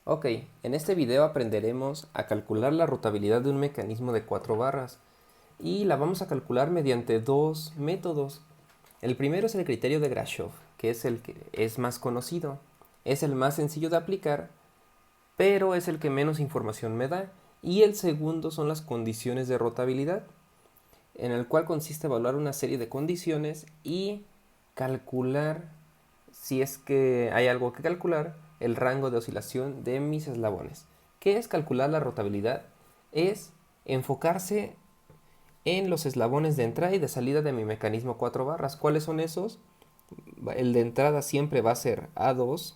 Ok, en este video aprenderemos a calcular la rotabilidad de un mecanismo de 4 barras y la vamos a calcular mediante dos métodos. El primero es el criterio de Grashov, que es el que es más conocido. Es el más sencillo de aplicar, pero es el que menos información me da. Y el segundo son las condiciones de rotabilidad, en el cual consiste evaluar una serie de condiciones y calcular, si es que hay algo que calcular, el rango de oscilación de mis eslabones. ¿Qué es calcular la rotabilidad? Es enfocarse en los eslabones de entrada y de salida de mi mecanismo 4 barras. ¿Cuáles son esos? El de entrada siempre va a ser A2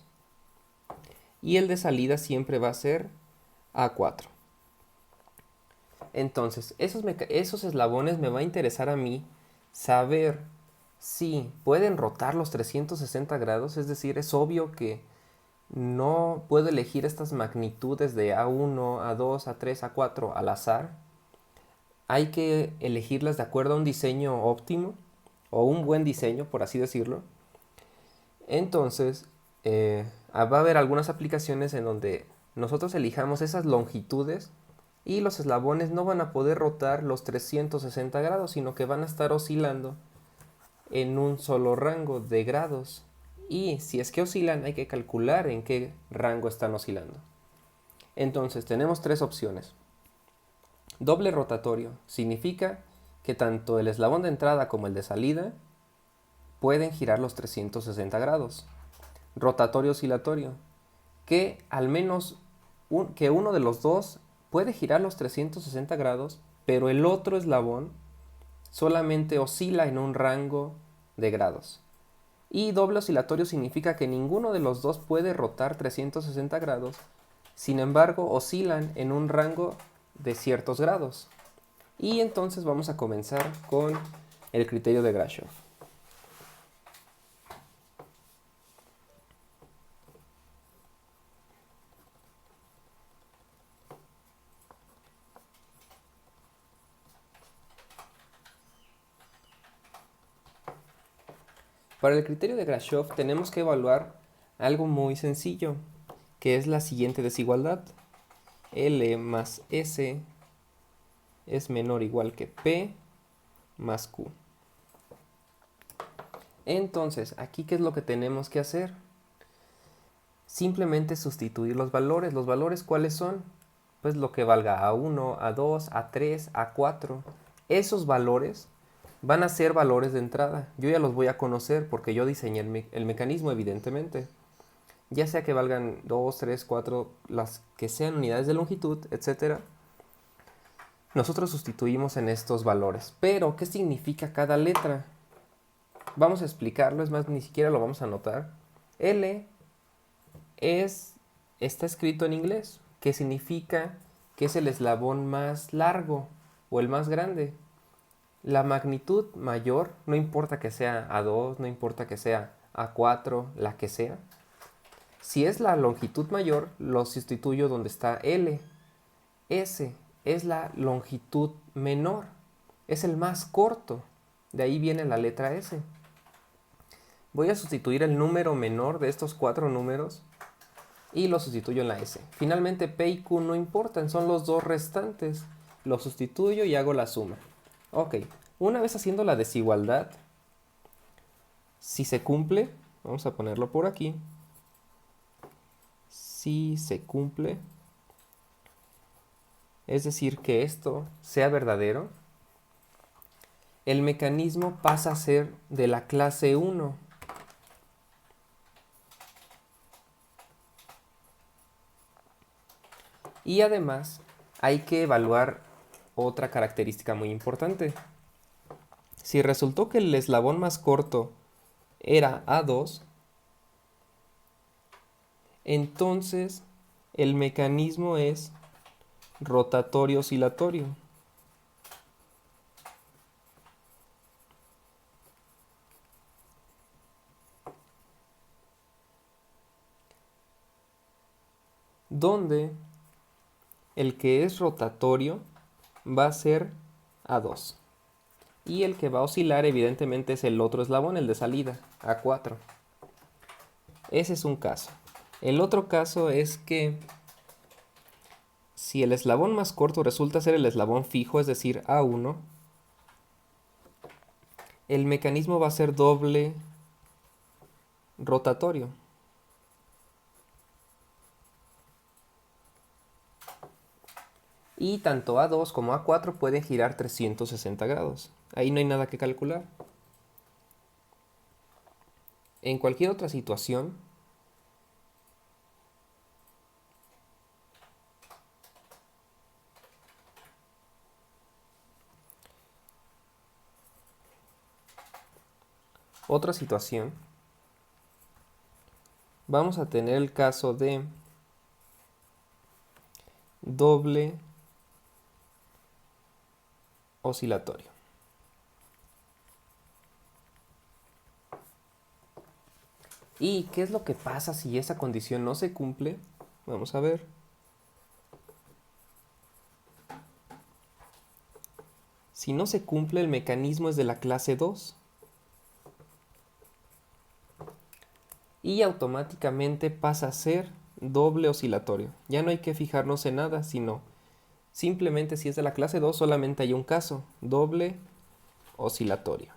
y el de salida siempre va a ser A4. Entonces, esos eslabones me va a interesar a mí saber si pueden rotar los 360 grados, es decir, es obvio que no puedo elegir estas magnitudes de A1, A2, A3, A4 al azar. Hay que elegirlas de acuerdo a un diseño óptimo o un buen diseño, por así decirlo. Entonces, va a haber algunas aplicaciones en donde nosotros elijamos esas longitudes y los eslabones no van a poder rotar los 360 grados, sino que van a estar oscilando en un solo rango de grados. Y si es que oscilan, hay que calcular en qué rango están oscilando. Entonces, tenemos tres opciones. Doble rotatorio significa que tanto el eslabón de entrada como el de salida pueden girar los 360 grados. Rotatorio oscilatorio, que al menos que uno de los dos puede girar los 360 grados, pero el otro eslabón solamente oscila en un rango de grados. Y doble oscilatorio significa que ninguno de los dos puede rotar 360 grados, sin embargo oscilan en un rango de ciertos grados. Y entonces vamos a comenzar con el criterio de Grashov. Para el criterio de Grashov tenemos que evaluar algo muy sencillo, que es la siguiente desigualdad. L más S es menor o igual que P más Q. Entonces, aquí, ¿qué es lo que tenemos que hacer? Simplemente sustituir los valores. ¿Los valores cuáles son? Pues lo que valga A1, A2, A3, A4. Esos valores van a ser valores de entrada. Yo ya los voy a conocer porque yo diseñé el mecanismo, evidentemente. Ya sea que valgan 2, 3, 4, las que sean unidades de longitud, etc. Nosotros sustituimos en estos valores. Pero, ¿qué significa cada letra? Vamos a explicarlo, es más, ni siquiera lo vamos a anotar. L está escrito en inglés, que significa que es el eslabón más largo o el más grande. La magnitud mayor, no importa que sea A2, no importa que sea A4, la que sea. Si es la longitud mayor, lo sustituyo donde está L. S es la longitud menor, es el más corto. De ahí viene la letra S. Voy a sustituir el número menor de estos cuatro números y lo sustituyo en la S. Finalmente P y Q no importan, son los dos restantes. Lo sustituyo y hago la suma. Ok, una vez haciendo la desigualdad, si se cumple, vamos a ponerlo por aquí. Si se cumple, es decir, que esto sea verdadero, el mecanismo pasa a ser de la clase 1. Y además hay que evaluar otra característica muy importante. Si resultó que el eslabón más corto era A2, entonces el mecanismo es rotatorio oscilatorio. Donde el que es rotatorio va a ser A2. Y el que va a oscilar evidentemente es el otro eslabón, el de salida, A4. Ese es un caso. El otro caso es que Si el eslabón más corto resulta ser el eslabón fijo, es decir, A1, el mecanismo va a ser doble rotatorio. Y tanto A2 como A4 pueden girar 360 grados. Ahí no hay nada que calcular. En cualquier otra situación, vamos a tener el caso de doble oscilatorio. ¿Y qué es lo que pasa si esa condición no se cumple? Vamos a ver. Si no se cumple, el mecanismo es de la clase 2. Y automáticamente pasa a ser doble oscilatorio. Ya no hay que fijarnos en nada, sino simplemente si es de la clase 2 solamente hay un caso, doble oscilatorio.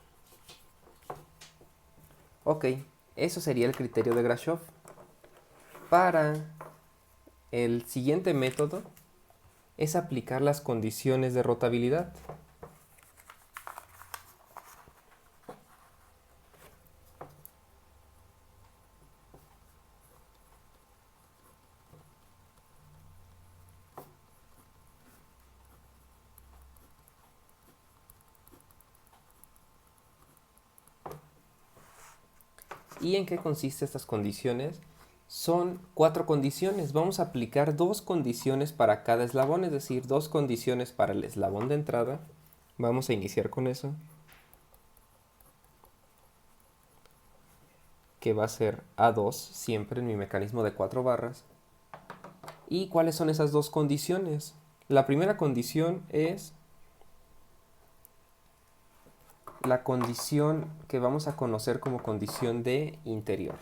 Ok, eso sería el criterio de Grashof. Para el siguiente método es aplicar las condiciones de rotabilidad. ¿Y en qué consisten estas condiciones? Son 4 condiciones. Vamos a aplicar 2 condiciones para cada eslabón, es decir, 2 condiciones para el eslabón de entrada. Vamos a iniciar con eso, que va a ser A2 siempre en mi mecanismo de 4 barras. ¿Y cuáles son esas 2 condiciones? La primera condición es la condición que vamos a conocer como condición de interior.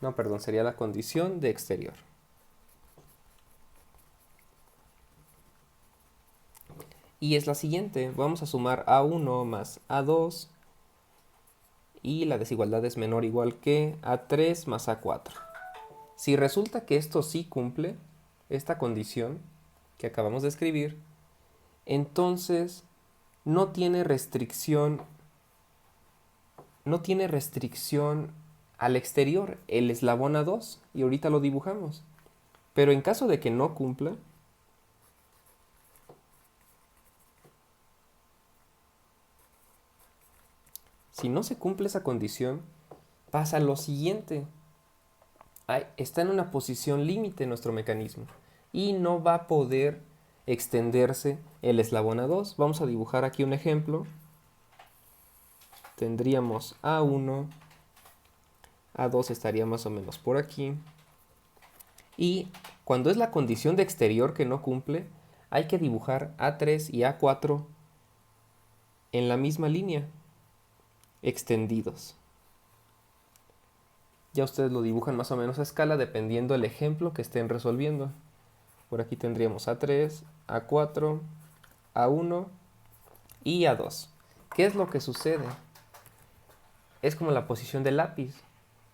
No, perdón, sería la condición de exterior. Y es la siguiente, vamos a sumar A1 más A2 y la desigualdad es menor o igual que A3 más A4. Si resulta que esto sí cumple, esta condición que acabamos de escribir, entonces no tiene restricción al exterior, el eslabón A2, y ahorita lo dibujamos. Pero en caso de que no cumpla, si no se cumple esa condición, pasa lo siguiente. Está en una posición límite nuestro mecanismo y no va a poder extenderse el eslabón A2. Vamos a dibujar aquí un ejemplo. Tendríamos A1, A2 estaría más o menos por aquí. Y cuando es la condición de exterior que no cumple, hay que dibujar A3 y A4 en la misma línea, extendidos. Ya ustedes lo dibujan más o menos a escala dependiendo del ejemplo que estén resolviendo. Por aquí tendríamos A3, A4, A1 y A2. ¿Qué es lo que sucede? Es como la posición del lápiz.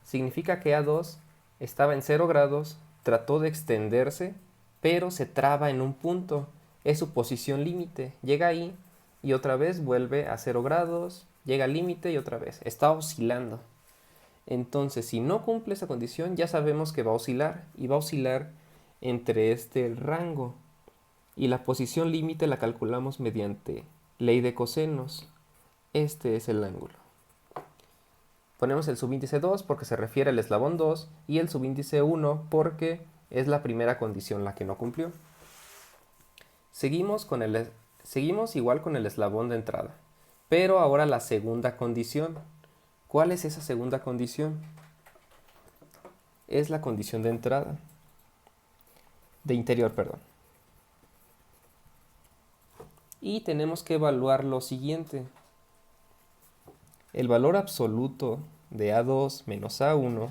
Significa que A2 estaba en 0 grados, trató de extenderse, pero se traba en un punto. Es su posición límite. Llega ahí y otra vez vuelve a 0 grados, llega al límite y otra vez. Está oscilando. Entonces, si no cumple esa condición, ya sabemos que va a oscilar y va a oscilar entre este rango. Y la posición límite la calculamos mediante ley de cosenos. Este es el ángulo. Ponemos el subíndice 2 porque se refiere al eslabón 2 y el subíndice 1 porque es la primera condición la que no cumplió. Seguimos igual con el eslabón de entrada, pero ahora la segunda condición. ¿Cuál es esa segunda condición? Es la condición de entrada. De interior, perdón. Y tenemos que evaluar lo siguiente. el valor absoluto de A2 menos A1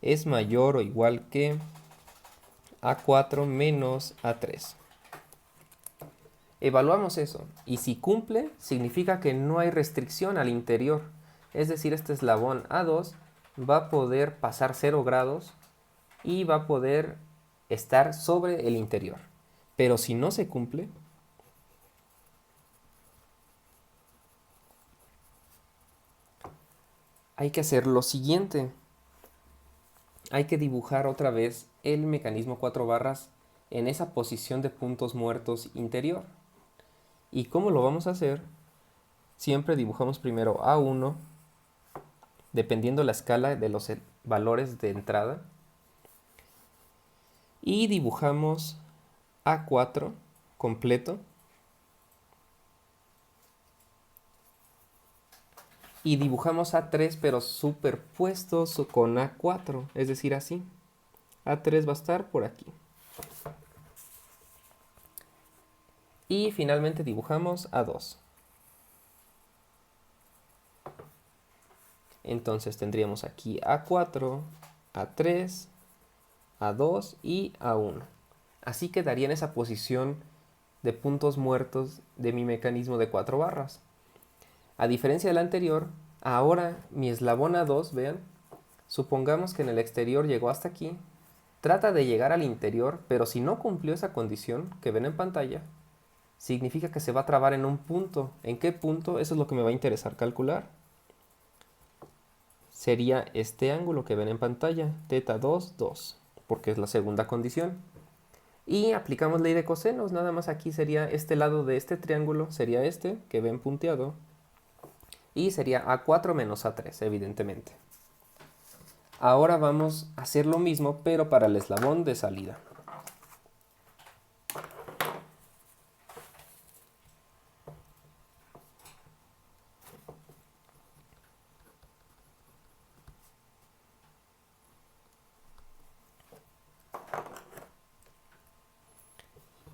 es mayor o igual que A4 menos A3. Evaluamos eso, y si cumple, significa que no hay restricción al interior. Es decir, este eslabón A2 va a poder pasar 0 grados y va a poder estar sobre el interior. Pero si no se cumple, hay que hacer lo siguiente. Hay que dibujar otra vez el mecanismo 4 barras en esa posición de puntos muertos interior. ¿Y cómo lo vamos a hacer? Siempre dibujamos primero A1, dependiendo la escala de los valores de entrada. Y dibujamos A4 completo. Y dibujamos A3 pero superpuestos con A4, es decir, así. A3 va a estar por aquí. Y finalmente dibujamos A2. Entonces tendríamos aquí A4, A3, A2 y A1. Así quedaría en esa posición de puntos muertos de mi mecanismo de 4 barras. A diferencia del anterior, ahora mi eslabón A2, vean, supongamos que en el exterior llegó hasta aquí, trata de llegar al interior, pero si no cumplió esa condición que ven en pantalla, significa que se va a trabar en un punto. ¿En qué punto? Eso es lo que me va a interesar calcular. Sería este ángulo que ven en pantalla, θ 2, 2, porque es la segunda condición. Y aplicamos ley de cosenos, nada más aquí sería este lado de este triángulo, sería este que ven punteado, y sería A4 menos A3, evidentemente. Ahora vamos a hacer lo mismo, pero para el eslabón de salida.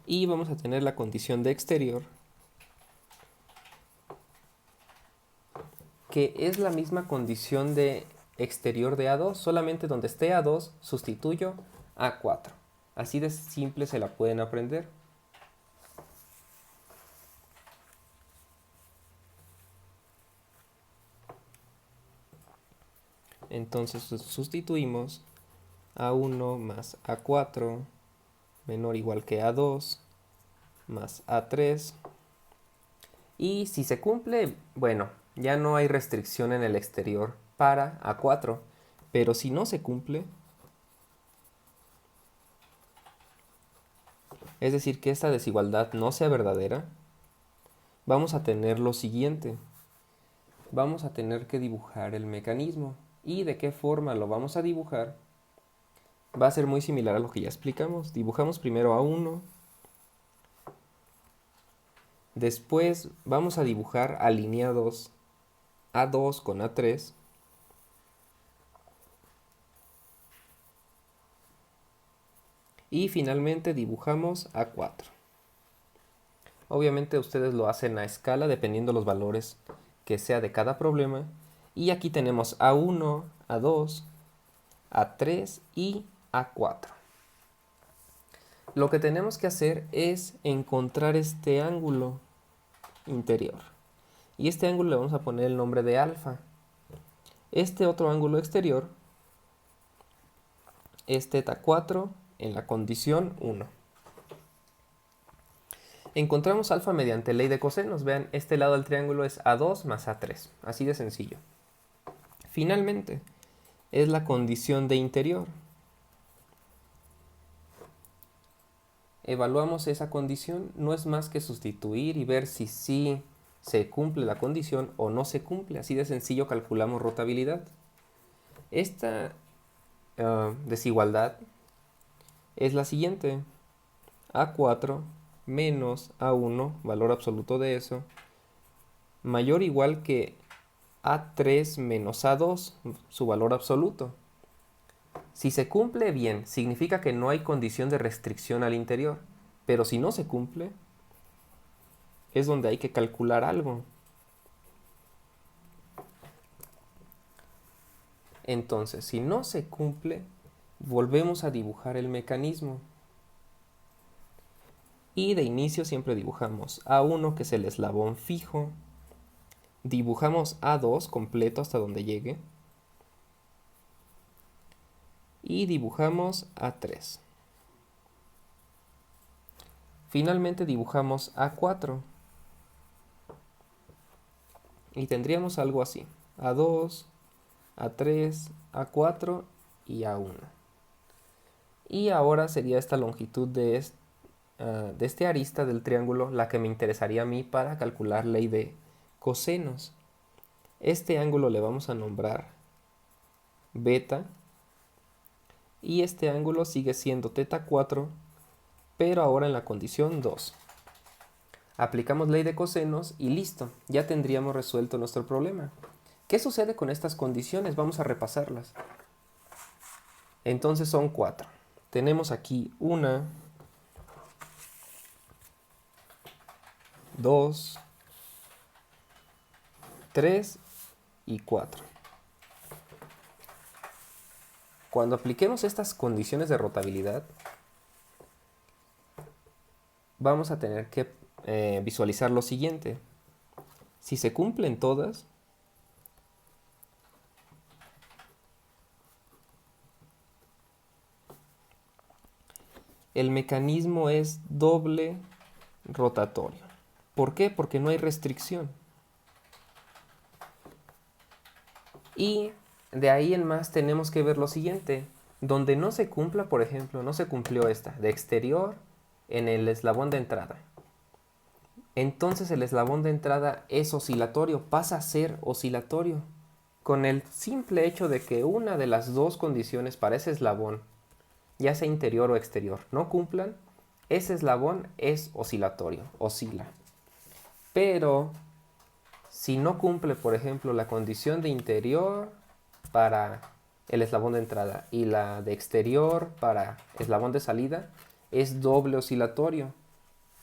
Y vamos a tener la condición de exterior, que es la misma condición de exterior de A2, solamente donde esté A2 sustituyo A4. Así de simple se la pueden aprender. Entonces sustituimos A1 más A4 menor o igual que A2 más A3. Y si se cumple, bueno, ya no hay restricción en el exterior para A4. Pero si no se cumple, es decir, que esta desigualdad no sea verdadera, vamos a tener lo siguiente. Vamos a tener que dibujar el mecanismo. ¿Y de qué forma lo vamos a dibujar? Va a ser muy similar a lo que ya explicamos. Dibujamos primero A1. Después vamos a dibujar alineados A2 con A3. Y finalmente dibujamos A4. Obviamente ustedes lo hacen a escala dependiendo los valores que sea de cada problema. Y aquí tenemos A1, A2, A3 y A4. Lo que tenemos que hacer es encontrar este ángulo interior. Y este ángulo le vamos a poner el nombre de alfa. Este otro ángulo exterior es θ4 en la condición 1. Encontramos alfa mediante ley de cosenos. Vean, este lado del triángulo es A2 más A3. Así de sencillo. Finalmente, es la condición de interior. Evaluamos esa condición, no es más que sustituir y ver si sí se cumple la condición o no se cumple. Así de sencillo calculamos rotabilidad. Esta desigualdad es la siguiente. A4 menos A1, valor absoluto de eso, mayor o igual que A3 menos A2, su valor absoluto. Si se cumple, bien, significa que no hay condición de restricción al interior. Pero si no se cumple, es donde hay que calcular algo. Entonces, si no se cumple, volvemos a dibujar el mecanismo. Y de inicio siempre dibujamos A1, que es el eslabón fijo. Dibujamos A2 completo hasta donde llegue. Y dibujamos A3. Finalmente dibujamos A4. Y tendríamos algo así. A2, A3, A4 y A1. Y ahora sería esta longitud de este arista del triángulo la que me interesaría a mí para calcular ley de cosenos. Este ángulo le vamos a nombrar beta. Y este ángulo sigue siendo teta 4, pero ahora en la condición 2. Aplicamos ley de cosenos y listo, ya tendríamos resuelto nuestro problema. ¿Qué sucede con estas condiciones? Vamos a repasarlas. Entonces son 4. Tenemos aquí 1, 2, 3 y 4. Cuando apliquemos estas condiciones de rotabilidad, vamos a tener que visualizar lo siguiente. Si se cumplen todas, el mecanismo es doble rotatorio. ¿Por qué? Porque no hay restricción. Y de ahí en más tenemos que ver lo siguiente. Donde no se cumpla, por ejemplo, no se cumplió esta, de exterior en el eslabón de entrada. Entonces el eslabón de entrada es oscilatorio, pasa a ser oscilatorio. Con el simple hecho de que una de las dos condiciones para ese eslabón, ya sea interior o exterior, no cumplan, ese eslabón es oscilatorio, oscila. Pero si no cumple, por ejemplo, la condición de interior para el eslabón de entrada y la de exterior para eslabón de salida, es doble oscilatorio,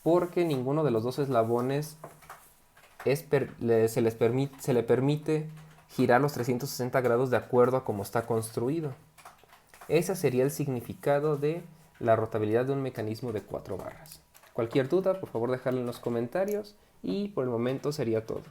porque ninguno de los dos eslabones se le permite girar los 360 grados de acuerdo a cómo está construido. Ese sería el significado de la rotabilidad de un mecanismo de 4 barras. Cualquier duda, por favor, dejadla en los comentarios y por el momento sería todo.